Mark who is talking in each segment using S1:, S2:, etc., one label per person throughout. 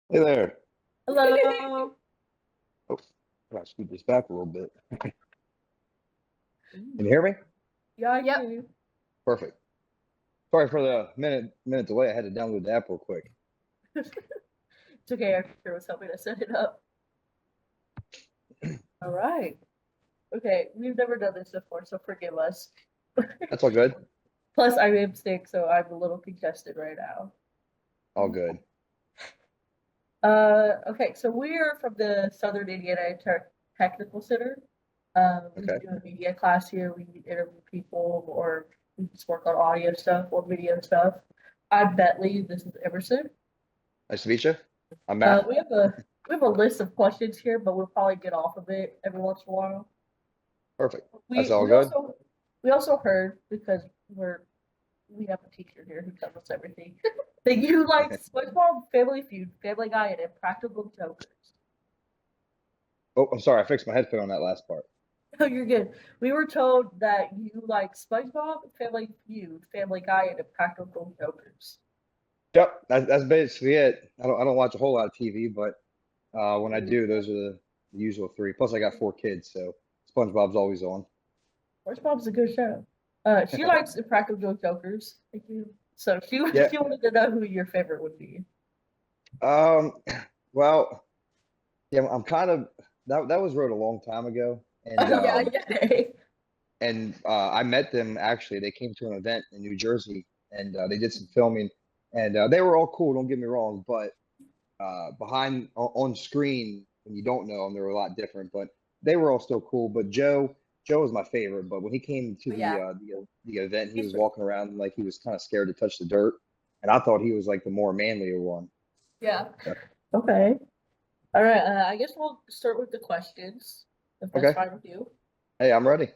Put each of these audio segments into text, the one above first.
S1: Hey there.
S2: Hello.
S1: Oh, I gotta scoot this back a little bit. Can you
S2: Ooh.
S1: hear me?
S2: Yeah, I can
S3: Yep.
S2: hear you.
S1: Perfect. Sorry for the minute delay. I had to download the app real quick.
S2: It's okay. Arthur was helping us set it up. All right. Okay, we've never done this before, so forgive us.
S1: That's all good.
S2: Plus, I am sick, so I'm a little congested right now.
S1: All good.
S2: Okay, so we're from the Southern Indiana Technical Center. We
S1: Okay.
S2: do a media class here. We interview people, or we just work on audio stuff or video stuff. I'm Bentley. This is Emerson.
S1: Nice to meet you. I'm Matt.
S2: We have a list of questions here, but we'll probably get off of it every once in a while.
S1: Perfect. That's
S2: We
S1: all
S2: we
S1: good.
S2: also we also heard because we have a teacher here who tells us everything that you like SpongeBob, Family Feud, Family Guy, and Impractical Jokers.
S1: Oh, I'm sorry. I fixed my headphone on that last part.
S2: Oh, you're good. We were told that you like SpongeBob, Family Feud, Family Guy, and Impractical Jokers.
S1: Yep. That's basically it. I don't watch a whole lot of TV, but when I do, those are the usual three. Plus, I got four kids, so SpongeBob's always on.
S2: SpongeBob's a good show. She likes Impractical Jokers. Thank you. So she
S1: Yeah.
S2: she wanted to know who your favorite would be.
S1: Um. Well, yeah. I'm kind of that was wrote a long time ago, and
S2: Yeah, yeah.
S1: I met them actually. They came to an event in New Jersey, and they did some filming, and they were all cool. Don't get me wrong, but behind on screen, when you don't know them, they're a lot different. But they were all still cool. But Joe was my favorite. But when he came to
S3: Oh, yeah.
S1: the event, he
S2: He's
S1: was walking around like he was kind of scared to touch the dirt, and I thought he was like the more manlier one.
S3: Yeah.
S2: okay. All right. I guess we'll start with the questions, if that's
S1: Okay,
S2: fine with you.
S1: hey, I'm ready.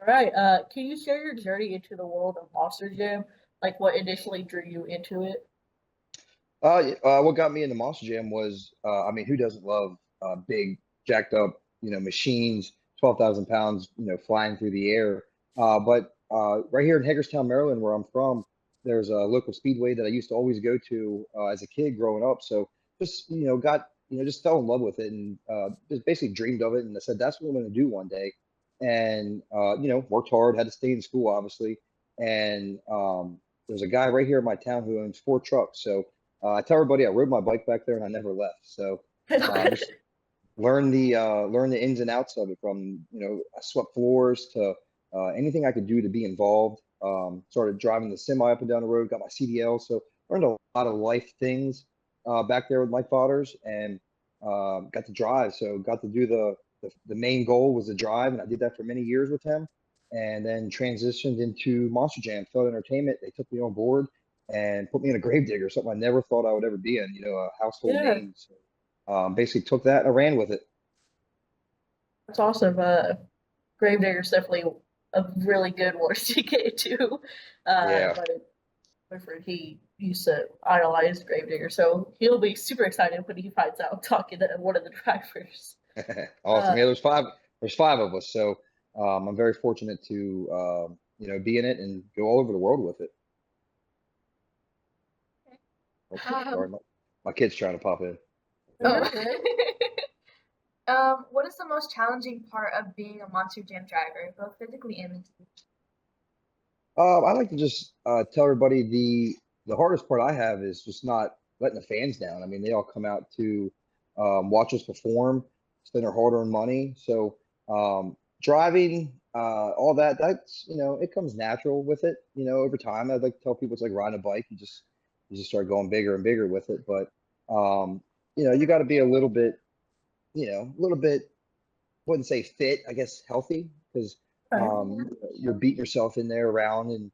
S2: All right. Can you share your journey into the world of Monster Jam? Like what initially drew you into it?
S1: What got me into Monster Jam was, I mean, who doesn't love big, jacked up, machines, 12,000 pounds, flying through the air. But right here in Hagerstown, Maryland, where I'm from, there's a local speedway that I used to always go to as a kid growing up. So just, just fell in love with it and just basically dreamed of it. And I said, that's what I'm going to do one day. And, worked hard, had to stay in school, obviously. And there's a guy right here in my town who owns four trucks. So I tell everybody I rode my bike back there and I never left. So
S2: Okay.
S1: just learn the ins and outs of it from I swept floors to anything I could do to be involved. Started driving the semi up and down the road, got my CDL, so learned a lot of life things back there with my fathers and got to drive. So got to do the main goal was to drive, and I did that for many years with him. And then transitioned into Monster Jam, Felt Entertainment. They took me on board and put me in a Gravedigger, something I never thought I would ever be in, a household
S2: Yeah,
S1: name. So basically took that and I ran with it.
S2: that's awesome. Gravedigger's definitely a really good one to get into.
S1: Yeah.
S2: My boyfriend, he used to idolize Gravedigger, so he'll be super excited when he finds out I'm talking to one of the drivers.
S1: Awesome.
S2: Uh,
S1: Yeah, there's five of us. So I'm very fortunate to be in it and go all over the world with it. Oh, sorry,
S3: Um,
S1: my kid's trying to pop in.
S3: oh.
S2: okay.
S3: What is the most challenging part of being a Monster Jam driver, both physically and mentally?
S1: I like to just tell everybody the hardest part I have is just not letting the fans down. I mean, they all come out to watch us perform, spend their hard-earned money. So driving, all that's it comes natural with it. Over time, I'd like to tell people it's like riding a bike. You just start going bigger and bigger with it. But you got to be a little bit wouldn't say fit, I guess healthy because
S2: Right.
S1: you're beating yourself in there around and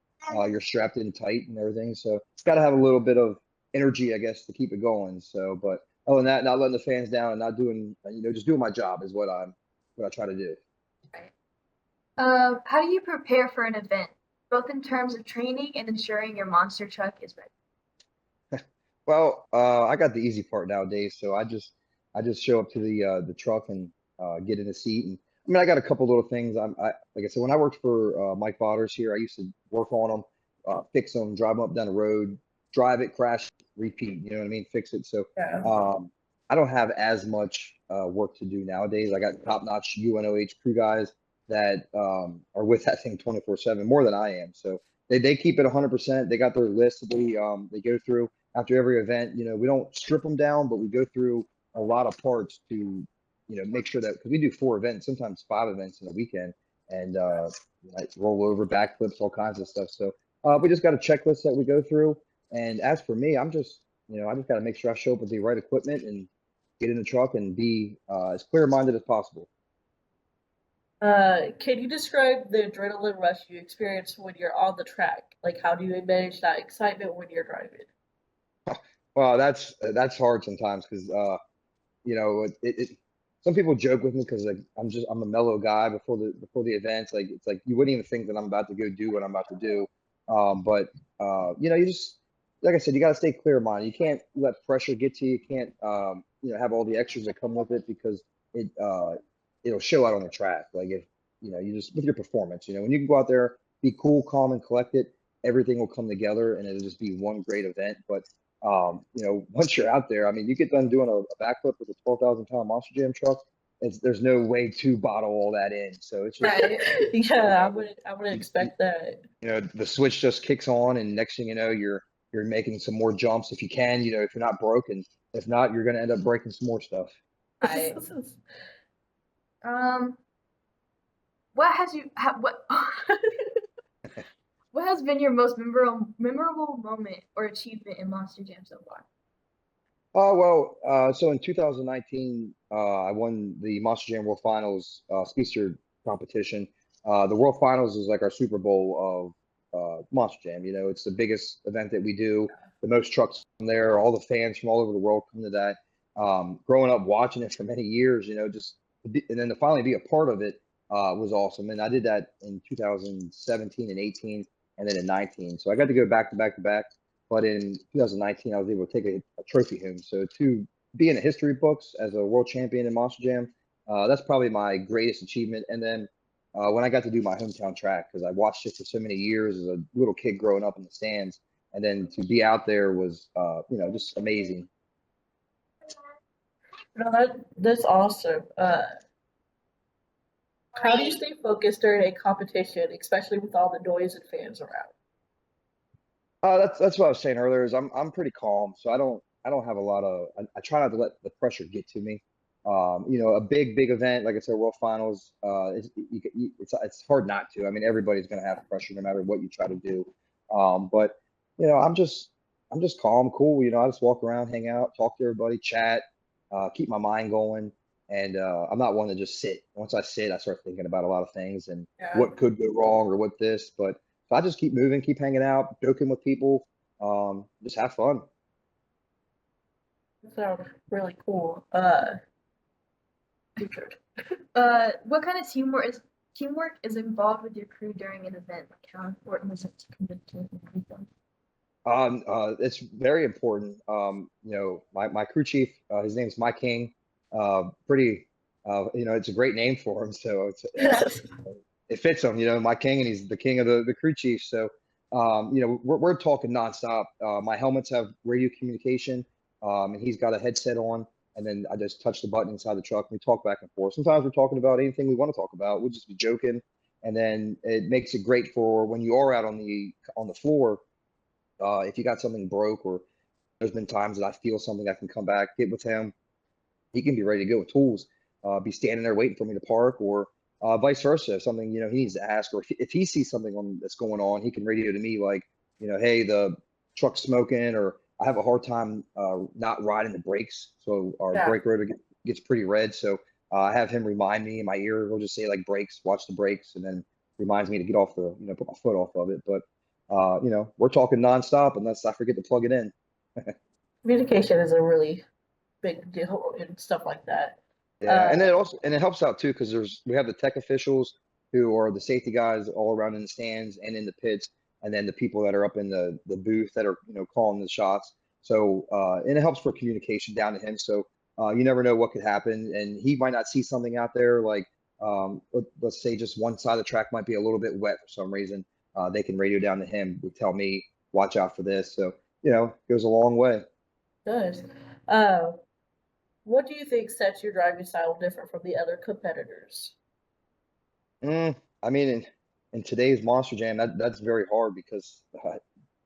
S1: you're strapped in tight and everything. So it's got to have a little bit of energy, I guess, to keep it going. So, but other than that, not letting the fans down and not doing, just doing my job is what I try to do.
S3: Right. How do you prepare for an event, both in terms of training and ensuring your monster truck is ready?
S1: Well, I got the easy part nowadays, so I just show up to the truck and get in a seat. And I mean, I got a couple little things. Like I said, when I worked for Mike Botters here, I used to work on them, fix them, drive them up down the road. drive it, crash it, repeat. You know what I mean? Fix it. So
S2: Yeah.
S1: I don't have as much work to do nowadays. I got top-notch UNOH crew guys that are with that thing 24/7 more than I am. So they keep it 100%. They got their list that they go through after every event. You know, we don't strip them down, but we go through a lot of parts to make sure that, because we do 4 events, sometimes 5 events in a weekend, and like roll over, backflips, all kinds of stuff. So we just got a checklist that we go through. And as for me, I'm just I just got to make sure I show up with the right equipment and get in the truck and be as clear-minded as possible.
S2: Can you describe the adrenaline rush you experience when you're on the track? Like, how do you manage that excitement when you're driving?
S1: Well, that's hard sometimes because some people joke with me because like I'm a mellow guy before the events. Like it's like you wouldn't even think that I'm about to go do what I'm about to do. But you just like I said, you got to stay clear-minded. You can't let pressure get to you. You can't have all the extras that come with it because it'll show out on the track. Like if you just with your performance, when you can go out there, be cool, calm, and collected, everything will come together and it'll just be one great event. But once you're out there, I mean, you get done doing a backflip with a 12,000-pound Monster Jam truck. There's no way to bottle all that in. So it's just,
S2: Right. Yeah, I would expect that.
S1: the switch just kicks on, and next thing you know, you're making some more jumps if you can. If you're not broken, if not, you're gonna end up breaking some more stuff.
S3: I what has you what what has been your most memorable moment or achievement in Monster Jam so far?
S1: Oh well, so in 2019, I won the Monster Jam World Finals Speedster competition. The World Finals is like our Super Bowl of Monster Jam. It's the biggest event that we do. The most trucks from there. All the fans from all over the world come to that. Growing up watching it for many years, and then to finally be a part of it was awesome. And I did that in 2017 and 18, and then in 19. So I got to go back to back to back. But in 2019, I was able to take a trophy home. So to be in the history books as a world champion in Monster Jam, that's probably my greatest achievement. And then when I got to do my hometown track, because I watched it for so many years as a little kid growing up in the stands, and then to be out there was, just amazing.
S2: No, that's awesome. How do you stay focused during a competition, especially with all the noise and fans around?
S1: That's what I was saying earlier. Is I'm pretty calm, so I don't have a lot of. I try not to let the pressure get to me. A big event like I said, World Finals. It's hard not to. I mean, everybody's gonna have pressure no matter what you try to do. But I'm just calm, cool. I just walk around, hang out, talk to everybody, chat, keep my mind going, and I'm not one to just sit. Once I sit, I start thinking about a lot of things and
S2: Yeah,
S1: what could go wrong or what this. But so I just keep moving, keep hanging out, joking with people, just have fun.
S2: that sounds really cool. Richard.
S3: What kind of teamwork is involved with your crew during an event? Like how important is it to communicate with them?
S1: It's very important. My crew chief, his name's My King. Pretty, it's a great name for him. So
S2: Yes.
S1: it fits him, My King, and he's the king of the crew chief. So, we're talking nonstop. My helmets have radio communication, and he's got a headset on. And then I just touch the button inside the truck. And we talk back and forth. Sometimes we're talking about anything we want to talk about. We'll just be joking, and then it makes it great for when you are out on the floor. If you got something broke, or there's been times that I feel something, I can come back, get with him. He can be ready to go with tools, be standing there waiting for me to park, or vice versa. If something, he needs to ask, or if he sees something that's going on, he can radio to me like, hey, the truck's smoking, or I have a hard time not riding the brakes. So our
S2: Yeah.
S1: brake rotor gets pretty red. So I have him remind me in my ear. He'll just say like brakes, watch the brakes, and then reminds me to get off put my foot off of it. But we're talking nonstop unless I forget to plug it in.
S2: Communication is a really big deal and stuff like that.
S1: Yeah, and it helps out too because we have the tech officials who are the safety guys all around in the stands and in the pits, and then the people that are up in the booth that are calling the shots. So and it helps for communication down to him. So you never know what could happen, and he might not see something out there like let's say just one side of the track might be a little bit wet for some reason. They can radio down to him, would tell me watch out for this. So goes a long way.
S2: Does. Uh, what do you think sets your driving style different from the other competitors?
S1: I mean, in today's Monster Jam, that's very hard because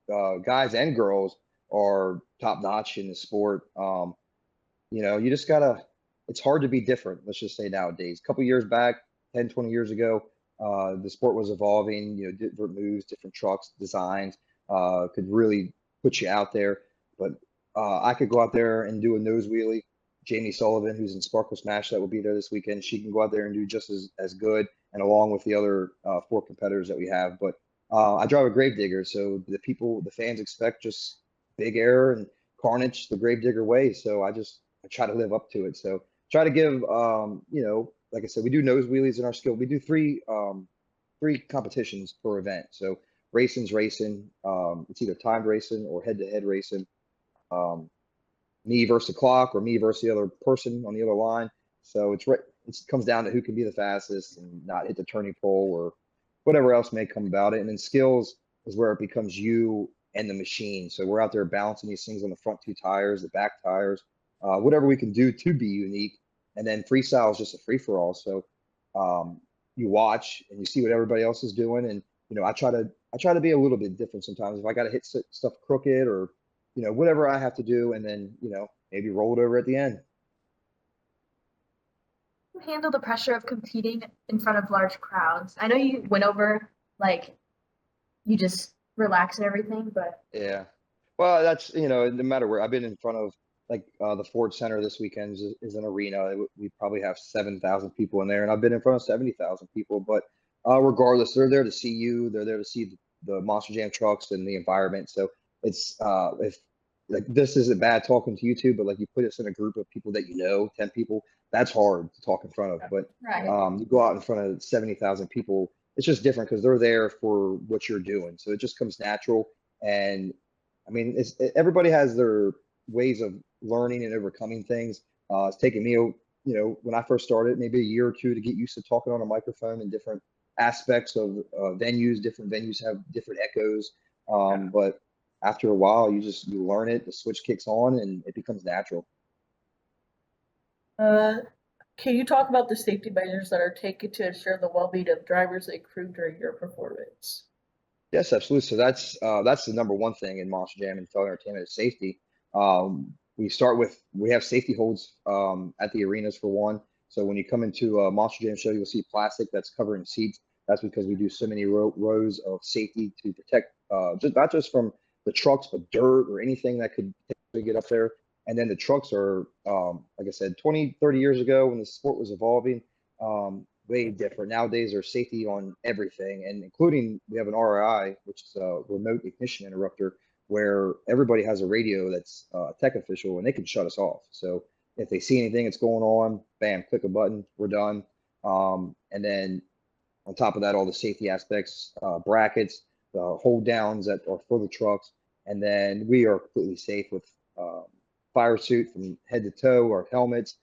S1: guys and girls are top notch in the sport. You just gotta, it's hard to be different. Let's just say nowadays. A couple years back, 10, 20 years ago, the sport was evolving, different moves, different trucks, designs, could really put you out there. But I could go out there and do a nose wheelie. Jamie Sullivan, who's in Sparkle Smash, that will be there this weekend. She can go out there and do just as good, and along with the other four competitors that we have. But I drive a Gravedigger, so the fans expect just big air and carnage the Gravedigger way. So I try to live up to it. So try to give, like I said, we do nose wheelies in our skill. We do three competitions per event. So racing's racing. It's either timed racing or head-to-head racing. Um, Me versus the clock or me versus the other person on the other line. So it comes down to who can be the fastest and not hit the turning pole or whatever else may come about it. And then skills is where it becomes you and the machine. So we're out there balancing these things on the front two tires, the back tires, whatever we can do to be unique. And then freestyle is just a free for all. So um, you watch and you see what everybody else is doing, and I try to be a little bit different sometimes. If I got to hit stuff crooked or whatever I have to do, and then maybe roll it over at the end.
S3: Handle the pressure of competing in front of large crowds? I know you went over like you just relax and everything, but
S1: Yeah. Well, that's, no matter where I've been in front of, like the Ford Center this weekend is an arena. We probably have 7,000 people in there, and I've been in front of 70,000 people. But regardless, they're there to see you. They're there to see the Monster Jam trucks and the environment. So it's if like this isn't bad talking to you two, but like you put us in a group of people that 10 people, that's hard to talk in front of. But
S3: right.
S1: you go out in front of 70,000 people, it's just different because they're there for what you're doing. So it just comes natural. And I mean, everybody has their ways of learning and overcoming things. It's taken me, when I first started, maybe a year or two to get used to talking on a microphone and different aspects of venues. Different venues have different echoes. But after a while, you learn it, the switch kicks on, and it becomes natural.
S2: Uh, can you talk about the safety measures that are taken to ensure the well-being of drivers and crew during your performance?
S1: Yes, absolutely. So that's the number one thing in Monster Jam and Fellow Entertainment is safety. We have safety holds at the arenas for one. So when you come into a Monster Jam show, you'll see plastic that's covering seats. That's because we do so many rows of safety to protect not just from the trucks, but dirt or anything that could get up there. And then the trucks are, like I said, 20, 30 years ago when the sport was evolving, way different. Nowadays, there's safety on everything, and including we have an RI, which is a remote ignition interrupter, where everybody has a radio that's tech official, and they can shut us off. So if they see anything that's going on, bam, click a button, we're done. And then on top of that, all the safety aspects, brackets, the hold downs that are for the trucks, and then we are completely safe with fire suit from head to toe, our helmets,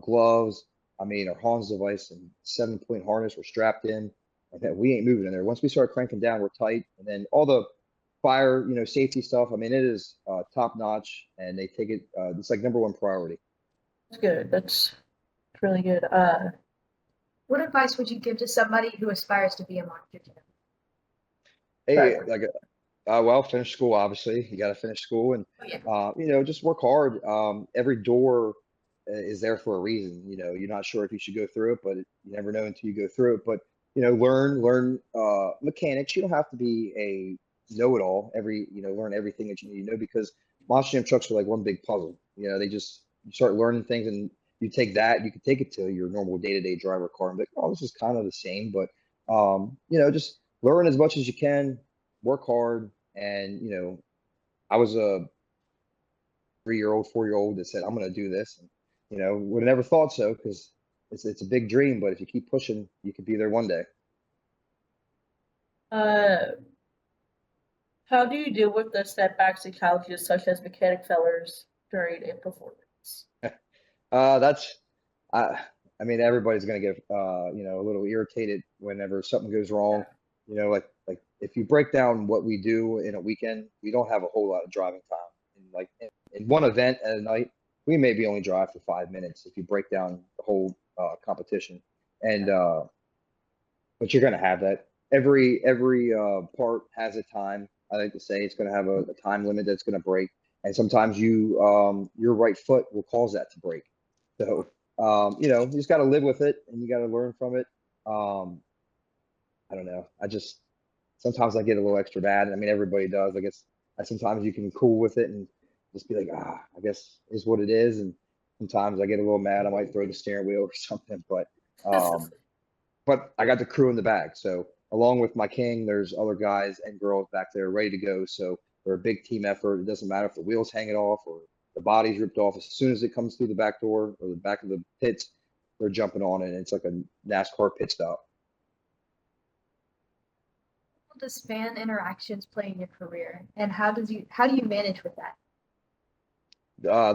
S1: gloves. I mean, our Hans device and 7-point harness, we're strapped in. And we ain't moving in there. Once we start cranking down, we're tight. And then all the fire, safety stuff. I mean, it is top notch, and they take it. It's like number one priority.
S2: That's good. That's really good.
S3: What advice would you give to somebody who aspires to be a monster jam?
S1: Hey, like, well, finish school. Obviously, you got to finish school, and
S3: Oh, yeah.
S1: just work hard. Every door is there for a reason. You're not sure if you should go through it, but you never know until you go through it. But learn mechanics. You don't have to be a know-it-all. Learn everything that you need to know, because Monster Jam trucks are like one big puzzle. You start learning things, and you can take it to your normal day-to-day driver car and be like, oh, this is kind of the same. But just learn as much as you can, work hard, and I was a 3-year-old, 4-year-old that said, I'm going to do this. And, would have never thought so, because it's a big dream, but if you keep pushing, you could be there one day.
S2: Uh, how do you deal with the setbacks and challenges such as mechanic failures during a performance?
S1: That's, I, I mean, everybody's going to get, a little irritated whenever something goes wrong. Like if you break down what we do in a weekend, we don't have a whole lot of driving time. And like in one event at a night, we maybe only drive for 5 minutes if you break down the whole competition. And but you're gonna have that. Every part has a time. I like to say it's gonna have a time limit that's gonna break. And sometimes your right foot will cause that to break. So you just got to live with it and you got to learn from it. I don't know. Sometimes I get a little extra bad. I mean, everybody does. I guess sometimes you can cool with it and just be like, I guess is what it is. And sometimes I get a little mad. I might throw the steering wheel or something. But I got the crew in the back. So along with my king, there's other guys and girls back there ready to go. So they're a big team effort. It doesn't matter if the wheels hanging off or the body's ripped off. As soon as it comes through the back door or the back of the pits, they're jumping on it. And it's like a NASCAR pit stop.
S3: How does fan interactions play in your career, and how do you manage with that?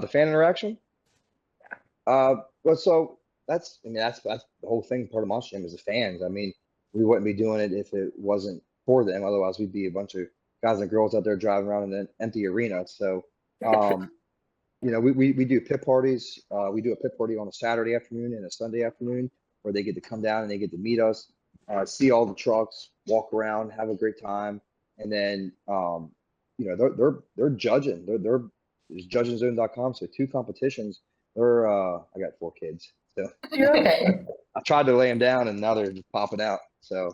S1: The fan interaction. Well, so that's the whole thing. Part of Monster Jam is the fans. I mean, we wouldn't be doing it if it wasn't for them. Otherwise, we'd be a bunch of guys and girls out there driving around in an empty arena. So, we do pit parties. We do a pit party on a Saturday afternoon and a Sunday afternoon where they get to come down and they get to meet us, see all the trucks, walk around, have a great time, and then they're judging. They're it's judgingzone.com. So 2 competitions. I got 4 kids, so
S2: You're okay.
S1: I tried to lay them down, and now they're just popping out. So,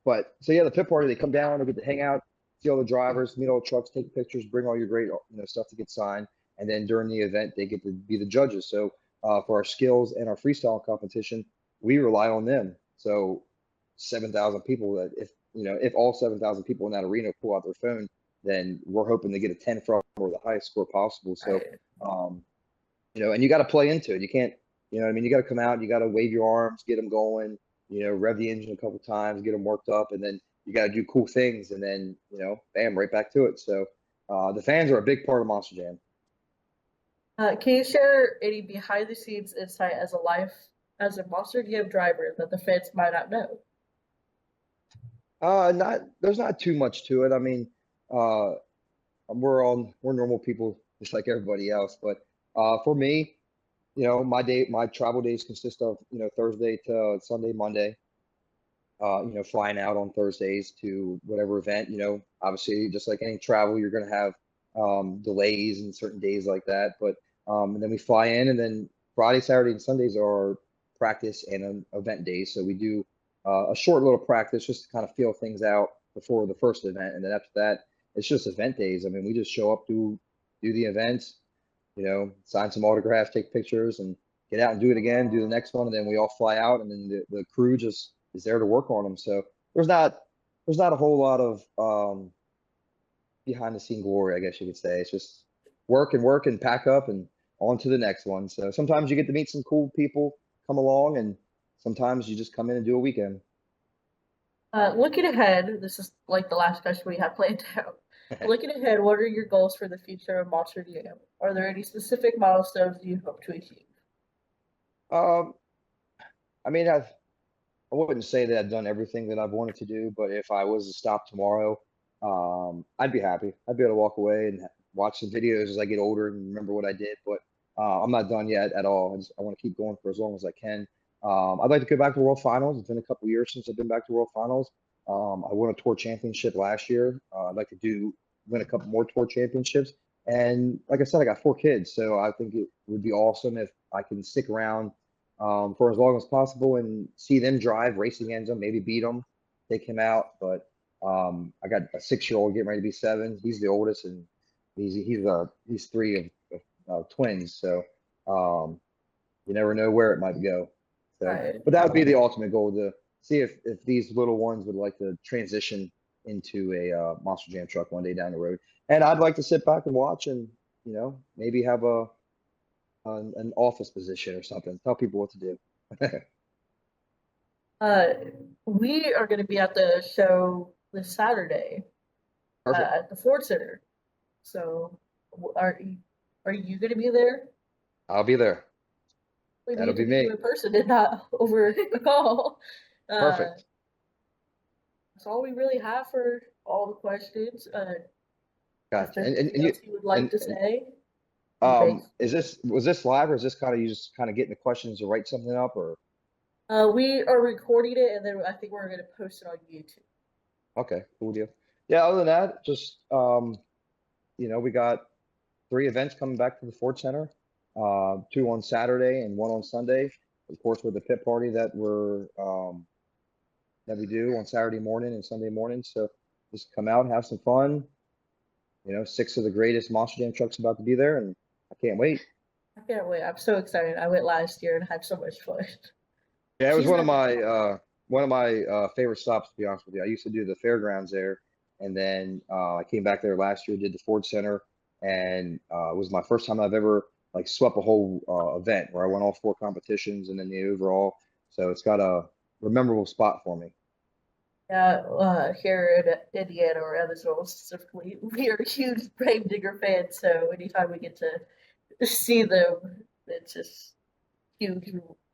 S1: but so yeah, the pit party, they come down, they get to hang out, see all the drivers, meet all the trucks, take pictures, bring all your great stuff to get signed, and then during the event, they get to be the judges. So for our skills and our freestyle competition, we rely on them. So 7,000 people. That if all 7,000 people in that arena pull out their phone, then we're hoping to get a 10 from or the highest score possible. So, and you got to play into it. You can't, what I mean? You got to come out, you got to wave your arms, get them going, rev the engine a couple times, get them worked up, and then you got to do cool things, and then, bam, right back to it. So, the fans are a big part of Monster Jam.
S2: Can you share any behind the scenes insight as a Monster Jam driver that the fans might not know?
S1: There's not too much to it. I mean, we're normal people just like everybody else. But for me, my travel days consist of Thursday to Sunday, Monday. Flying out on Thursdays to whatever event. Obviously, just like any travel, you're going to have delays and certain days like that. But and then we fly in, and then Friday, Saturday, and Sundays are practice and an event days. So we do a short little practice just to kind of feel things out before the first event, and then after that, it's just event days. I mean, we just show up, do the events, sign some autographs, take pictures, and get out and do it again, do the next one, and then we all fly out, and then the crew just is there to work on them. So there's not a whole lot of behind the scene glory, I guess you could say. It's just work and pack up and on to the next one. So sometimes you get to meet some cool people come along, and sometimes you just come in and do a weekend.
S2: Looking ahead, this is like the last question we have planned out. Looking ahead, what are your goals for the future of Monster Jam? Are there any specific milestones you hope to achieve?
S1: I mean, I wouldn't say that I've done everything that I've wanted to do, but if I was to stop tomorrow, I'd be happy. I'd be able to walk away and watch some videos as I get older and remember what I did. But I'm not done yet at all. I want to keep going for as long as I can. I'd like to go back to World Finals. It's been a couple years since I've been back to World Finals. I won a tour championship last year. I'd like to win a couple more tour championships. And like I said, I got 4 kids, so I think it would be awesome if I can stick around for as long as possible and see them drive, race against them, maybe beat them, take him out. But I got a 6-year-old getting ready to be 7. He's the oldest, and he's 3 of twins. So you never know where it might go. So,
S2: Right.
S1: but that would be the ultimate goal, to see if these little ones would like to transition into a Monster Jam truck one day down the road. And I'd like to sit back and watch, and maybe have an office position or something. Tell people what to do.
S2: We are going to be at the show this Saturday
S1: Perfect.
S2: at the Ford Center. So, are you going to be there?
S1: I'll be there.
S2: We
S1: That'll
S2: need to
S1: be me.
S2: meet you in person and not over the call.
S1: Perfect.
S2: that's all we really have for all the questions. If
S1: Gotcha.
S2: there's
S1: And
S2: anything else you would like to
S1: and
S2: say, you base.
S1: was this live or is this kind of you just kind of getting the questions to write something up or
S2: We are recording it, and then I think we're gonna post it on YouTube.
S1: okay, cool deal. Yeah, other than that, just we got 3 events coming back to the Ford Center. 2 on Saturday and 1 on Sunday. Of course, with the pit party that we do on Saturday morning and Sunday morning. So just come out and have some fun. 6 of the greatest Monster Jam trucks about to be there, and I can't wait.
S2: I can't wait. I'm so excited. I went last year and had so much fun.
S1: Yeah, it was
S2: She's
S1: one of
S2: never
S1: my
S2: gone.
S1: favorite stops, to be honest with you. I used to do the fairgrounds there, and then I came back there last year, did the Ford Center, and it was my first time I've ever like swept a whole event where I won all 4 competitions and then the overall. So it's got a memorable spot for me.
S2: Yeah, here in Indiana or Evansville specifically, we are huge Grave Digger fans. So anytime we get to see them, it's just huge,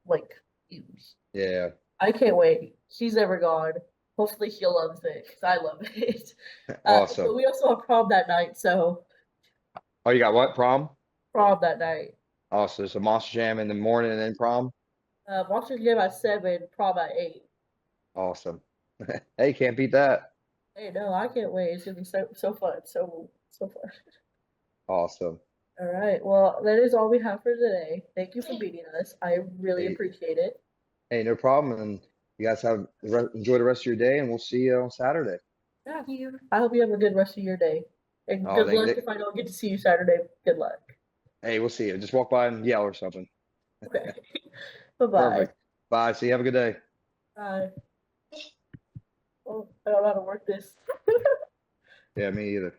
S2: like huge.
S1: Yeah,
S2: I can't wait. She's never gone. Hopefully she loves it because I love it.
S1: awesome.
S2: But we also have prom that night, so
S1: Oh, you got what, prom?
S2: prom that night.
S1: Also, so Monster Jam in the morning and then prom.
S2: Monster Jam at 7, prom at 8.
S1: Awesome. Hey, can't beat that.
S2: Hey, no, I can't wait. It's gonna be so fun, so fun.
S1: Awesome.
S2: All right. Well, that is all we have for today. Thank you for meeting us. I really
S1: Hey,
S2: appreciate it.
S1: hey, no problem. And you guys enjoy the rest of your day, and we'll see you on Saturday.
S2: Yeah.
S3: Thank you.
S2: I hope you have a good rest of your day. And
S1: Oh,
S2: good luck if I don't get to see you Saturday. Good luck.
S1: hey, we'll see you. Just walk by and yell or something.
S2: Okay. Bye-bye.
S1: Perfect. Bye. See you. Have a good day.
S2: Bye. Oh, I don't know how to work this.
S1: Yeah, me either.